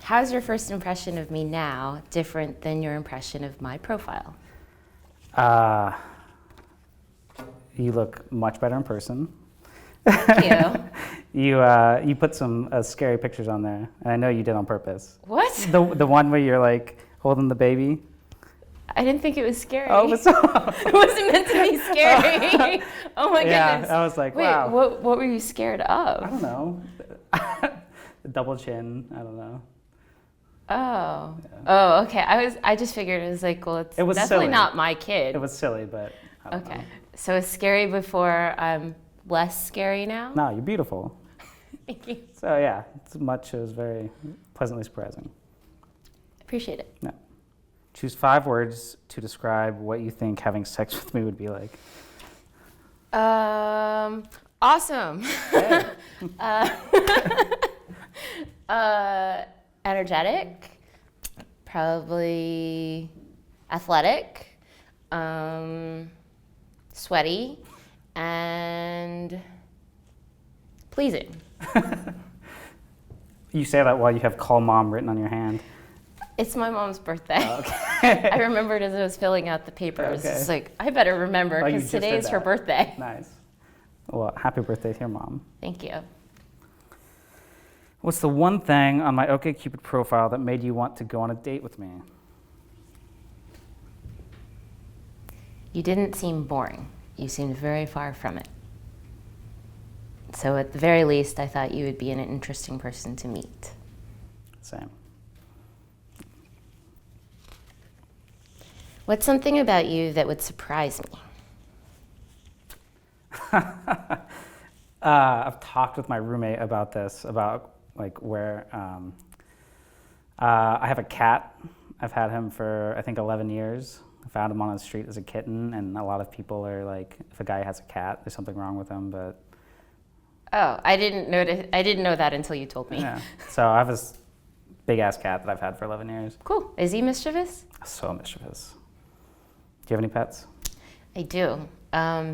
How's your first impression of me now different than your impression of my profile? You look much better in person. Thank you. You put some scary pictures on there, and I know you did on purpose. What? The one where you're like holding the baby. I didn't think it was scary. Oh, it was It wasn't meant to be scary. Oh my goodness. I was like, Wait, wow. what were you scared of? I don't know. The double chin. I don't know. Oh. Yeah. Oh, okay. I just figured it was like, well, it's was definitely silly. not my kid. It was silly, but I don't Okay. know. So it's scary before I'm less scary now? No, you're beautiful. Thank you. So yeah, it was very pleasantly surprising. Appreciate it. Yeah. Choose 5 words to describe what you think having sex with me would be like. Awesome. Hey. Energetic, probably athletic, sweaty, and pleasing. You say that while you have "Call Mom" written on your hand. It's my mom's birthday. Oh, okay. I remembered as I was filling out the papers. Okay. It's like, I better remember Oh, you because just today did is her that. birthday. Nice. Well, happy birthday to your mom. Thank you. What's the one thing on my okcupid profile that made you want to go on a date with me? You didn't seem boring. You seemed very far from it. So at the very least, I thought you would be an interesting person to meet. Same. What's something about you that would surprise me? I've talked with my roommate about this, about like where I have a cat. I've had him for I think 11 years. I found him on the street as a kitten, and a lot of people are like, if a guy has a cat, there's something wrong with him. But Oh, I didn't know that until you told me. yeah, so I have this big ass cat that I've had for 11 years. Cool. Is he mischievous? So mischievous. Do you have any pets? I do.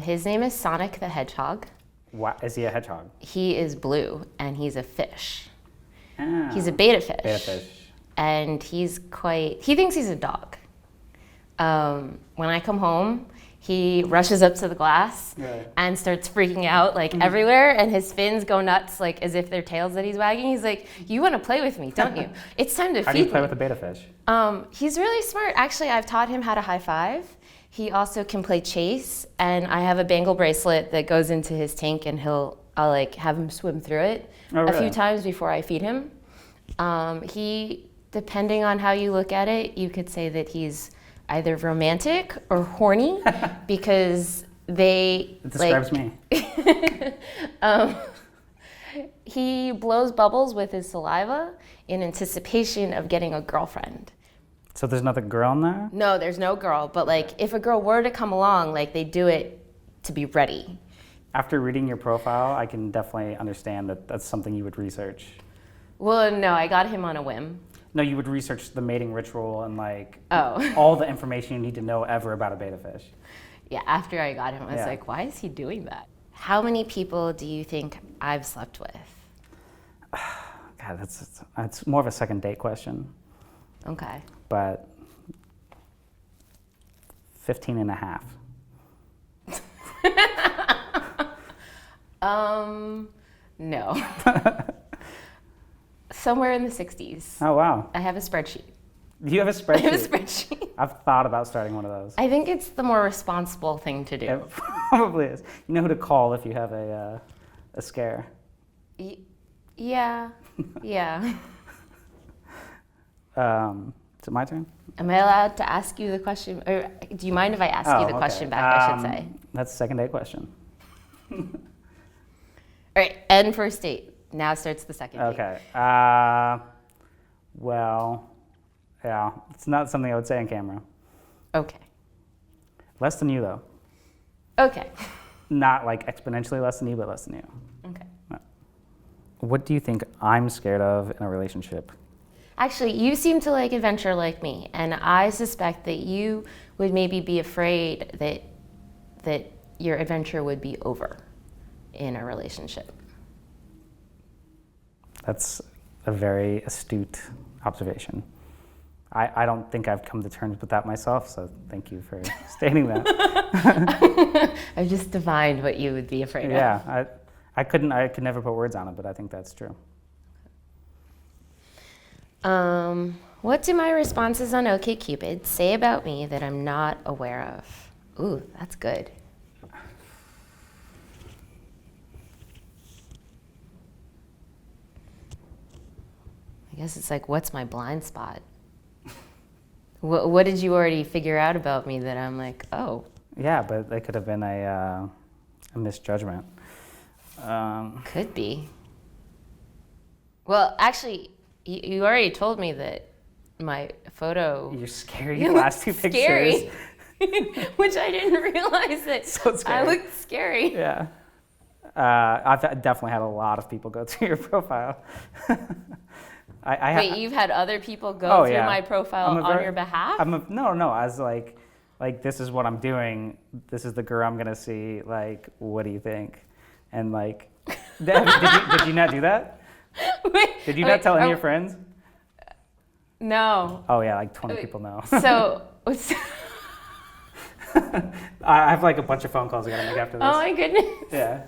His name is Sonic the Hedgehog. Why, is he a hedgehog? He is blue, and he's a fish. Ah, He's a betta fish. betta fish. And he thinks he's a dog. When I come home, he rushes up to the glass Right. and starts freaking out like everywhere, and his fins go nuts like as if they're tails that he's wagging. He's like, you want to play with me, don't you? It's time to How feed do you play me. with a betta fish? He's really smart. Actually, I've taught him how to high five. He also can play chase, and I have a bangle bracelet that goes into his tank, and I'll like have him swim through it Oh, a really? few times before I feed him. Depending on how you look at it, you could say that he's either romantic or horny because they It describes me. He blows bubbles with his saliva in anticipation of getting a girlfriend. So there's another girl in there? No, there's no girl, but like if a girl were to come along, like they do it to be ready. After reading your profile, I can definitely understand that that's something you would research. Well, no, I got him on a whim. No, you would research the mating ritual and like Oh. all the information you need to know ever about a betta fish. Yeah, after I got him, I was Yeah. like, why is he doing that? How many people do you think I've slept with? God, that's more of a second date question, Okay. but 15 and a half. No. Somewhere in the 60s. Oh, wow. I have a spreadsheet. You have a I spreadsheet? have a spreadsheet. I've thought about starting one of those. I think it's the more responsible thing to do. It probably is. You know who to call if you have a scare. Yeah. Yeah. Is it my turn? Am I allowed to ask you the question? Or do you mind if I ask you the okay. question back, I should say? That's a second date question. All right, end first date. Now starts the second date. Okay. Well, yeah, it's not something I would say on camera. Okay. Less than you, though. Okay. Not like exponentially less than you, but less than you. Okay. No. What do you think I'm scared of in a relationship? Actually, you seem to like adventure like me, and I suspect that you would maybe be afraid that your adventure would be over in a relationship. That's a very astute observation. I don't think I've come to terms with that myself, so thank you for stating that. I just divined what you would be afraid of. Yeah, I could never put words on it, but I think that's true. What do my responses on okcupid say about me that I'm not aware of? Ooh, that's good. I guess it's like, what's my blind spot? What did you already figure out about me that I'm like, oh? Yeah, but it could have been a misjudgment. Could be. Well, actually, you already told me that my photo... You're scary, last two pictures. Scary. Which I didn't realize that So scary. I looked scary. Yeah. I've definitely had a lot of people go through your profile. Wait, you've had other people go through my profile on your behalf? No, as like this is what I'm doing. This is the girl I'm gonna see. Like, what do you think? And like, did you not do that? Did you not tell any of your friends? No. Oh yeah, like 20 people know. So. I have like a bunch of phone calls I gotta make after this. Oh my goodness. Yeah.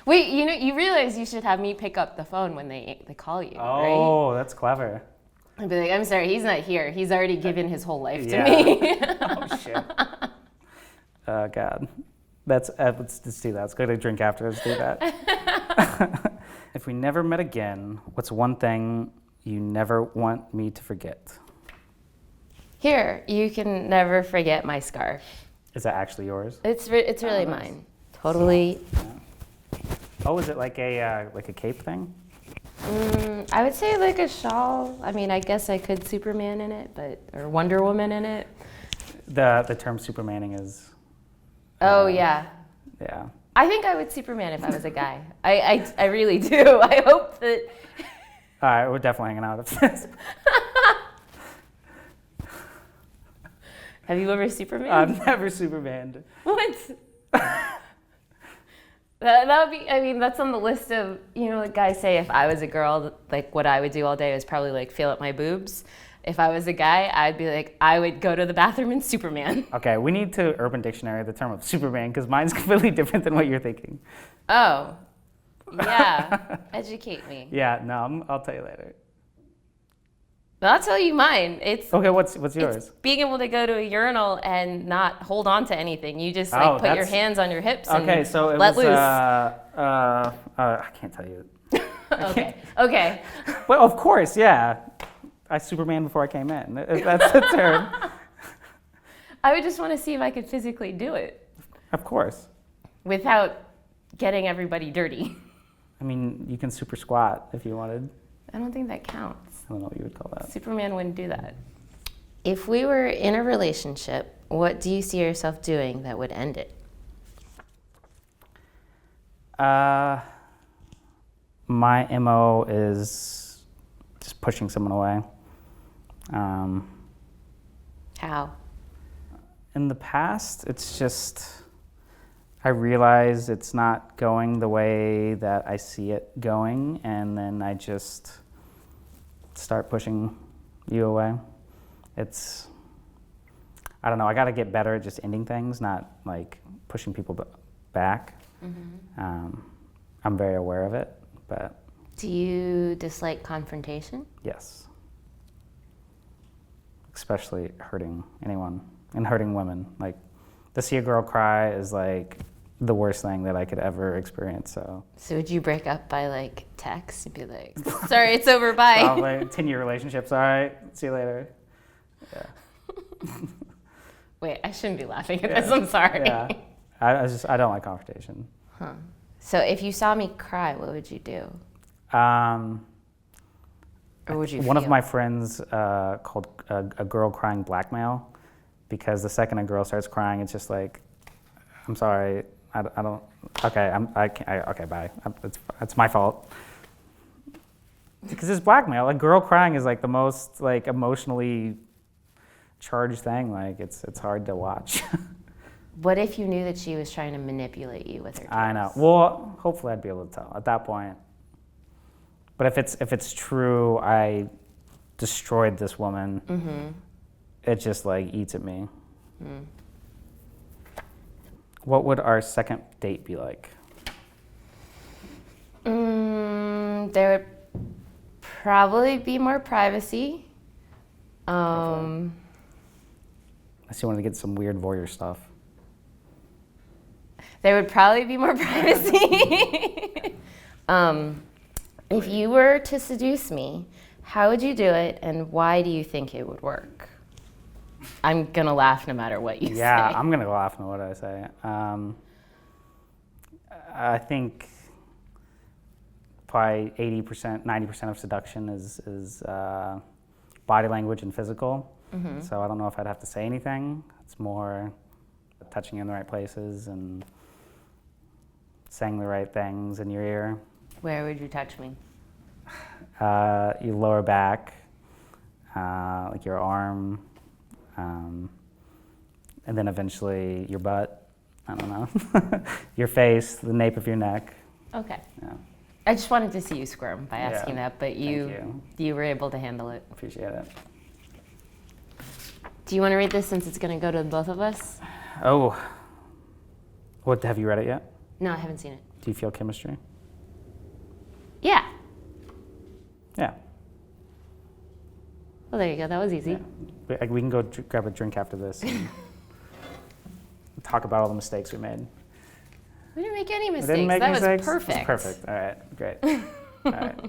Wait, you realize you should have me pick up the phone when they call you, right? Oh, that's clever. I'd be like, I'm sorry, he's not here. He's already given his whole life to me. Oh shit. Oh God. Let's do that. Let's go to drink after. Let's do that. If we never met again, what's one thing you never want me to forget? Here, you can never forget my scarf. Is that actually yours? It's really mine. Totally. Yeah. Oh, is it like a cape thing? I would say like a shawl. I mean, I guess I could Superman in it, or Wonder Woman in it. The term Supermaning is. Oh yeah. Yeah. I think I would Superman if I was a guy. I really do. I hope that. All right, we're definitely hanging out after this. Have you ever Superman? I've never Supermaned. What? That would be, I mean, that's on the list of, like guys say, if I was a girl, like what I would do all day is probably like feel up my boobs. If I was a guy, I'd be like, I would go to the bathroom and Superman. Okay, we need to Urban Dictionary the term of Superman because mine's completely different than what you're thinking. Oh, yeah. Educate me. Yeah, no, I'll tell you later. But I'll tell you mine. It's okay. What's yours? It's being able to go to a urinal and not hold on to anything. You just like put your hands on your hips and so it let was, loose. I can't tell you. Okay. Well, of course, yeah. I Superman before I came in. That's the term. I would just want to see if I could physically do it. Of course. Without getting everybody dirty. I mean, you can super squat if you wanted. I don't think that counts. I don't know what you would call that. Superman wouldn't do that. If we were in a relationship, what do you see yourself doing that would end it? My MO is just pushing someone away. How? In the past, it's just, I realize it's not going the way that I see it going, and then I just start pushing you away. I don't know, I gotta get better at just ending things, not like pushing people back. Mm-hmm. I'm very aware of it, but. Do you dislike confrontation? Yes. Especially hurting anyone and hurting women. Like, to see a girl cry is like the worst thing that I could ever experience. So would you break up by like text and be like, sorry, it's over, bye? Probably 10-year relationships. All right, see you later. Yeah. Wait, I shouldn't be laughing at this. I'm sorry. Yeah. I don't like confrontation. Huh. So if you saw me cry, what would you do? Or would you One feel? of my friends called a girl crying blackmail, because the second a girl starts crying, it's just like, I'm sorry, I don't. Okay, okay, bye. It's my fault. Because it's blackmail. A girl crying is like the most like emotionally charged thing. Like it's hard to watch. What if you knew that she was trying to manipulate you with her tears? I know. Well, hopefully I'd be able to tell at that point. But if it's true, I destroyed this woman, it just like eats at me. What would our second date be like? There would probably be more privacy. Unless you wanted to get some weird voyeur stuff. There would probably be more privacy. If you were to seduce me, how would you do it, and why do you think it would work? I'm gonna laugh no matter what you say. Yeah, I'm gonna laugh no matter what I say. I think probably 80%, 90% of seduction is body language and physical. So I don't know if I'd have to say anything. It's more touching you in the right places and saying the right things in your ear. Where would you touch me? Your lower back, like your arm, and then eventually your butt. I don't know. Your face, the nape of your neck. Okay. Yeah. I just wanted to see you squirm by asking that, but you. you were able to handle it. Appreciate it. Do you want to read this since it's going to go to both of us? Oh. What, have you read it yet? No, I haven't seen it. Do you feel chemistry? Yeah. Yeah. Well, there you go. That was easy. Yeah. We can go grab a drink after this and talk about all the mistakes we made. We didn't make any mistakes. We didn't make that mistakes? was perfect. It's perfect. All right, great. All right.